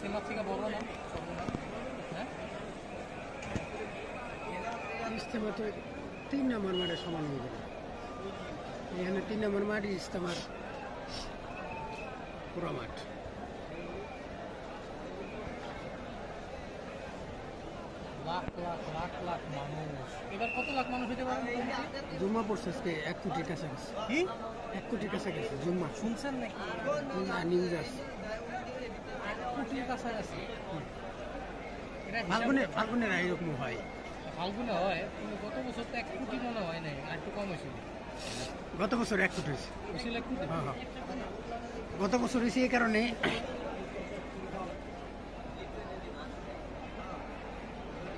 ইস্তেমার থেকে বড় না সর্বনাশ? হ্যাঁ, ইজতেমা তো 3 নম্বর মাঠে সমান হয়ে যাবে। এখানে 3 নম্বর মাঠ ইজতেমার পুরো মাঠ। লাখ লাখ লাখ লাখ মানুষ। এবার কত লাখ মানুষ হতে পারে? জুম্মা পড়ছে আজকে 1 কোটির কাছাকাছি। কি 1 কোটির কাছাকাছি জুম্মা। শুনছেন নাকি? না, নিউজ আছে। কোটির কাছাকাছি। এটা ফাল্গুনের এরকম হয়। ফাল্গুনে হয়, কিন্তু গত বছর তো 1 কোটি মনে হয় নাই, আর একটু কম হয়েছিল। গত বছর 1 কোটি হয়েছে। হয়েছিল 1 কোটি? হ্যাঁ, হ্যাঁ। গত বছর হয়েছে এই কারণে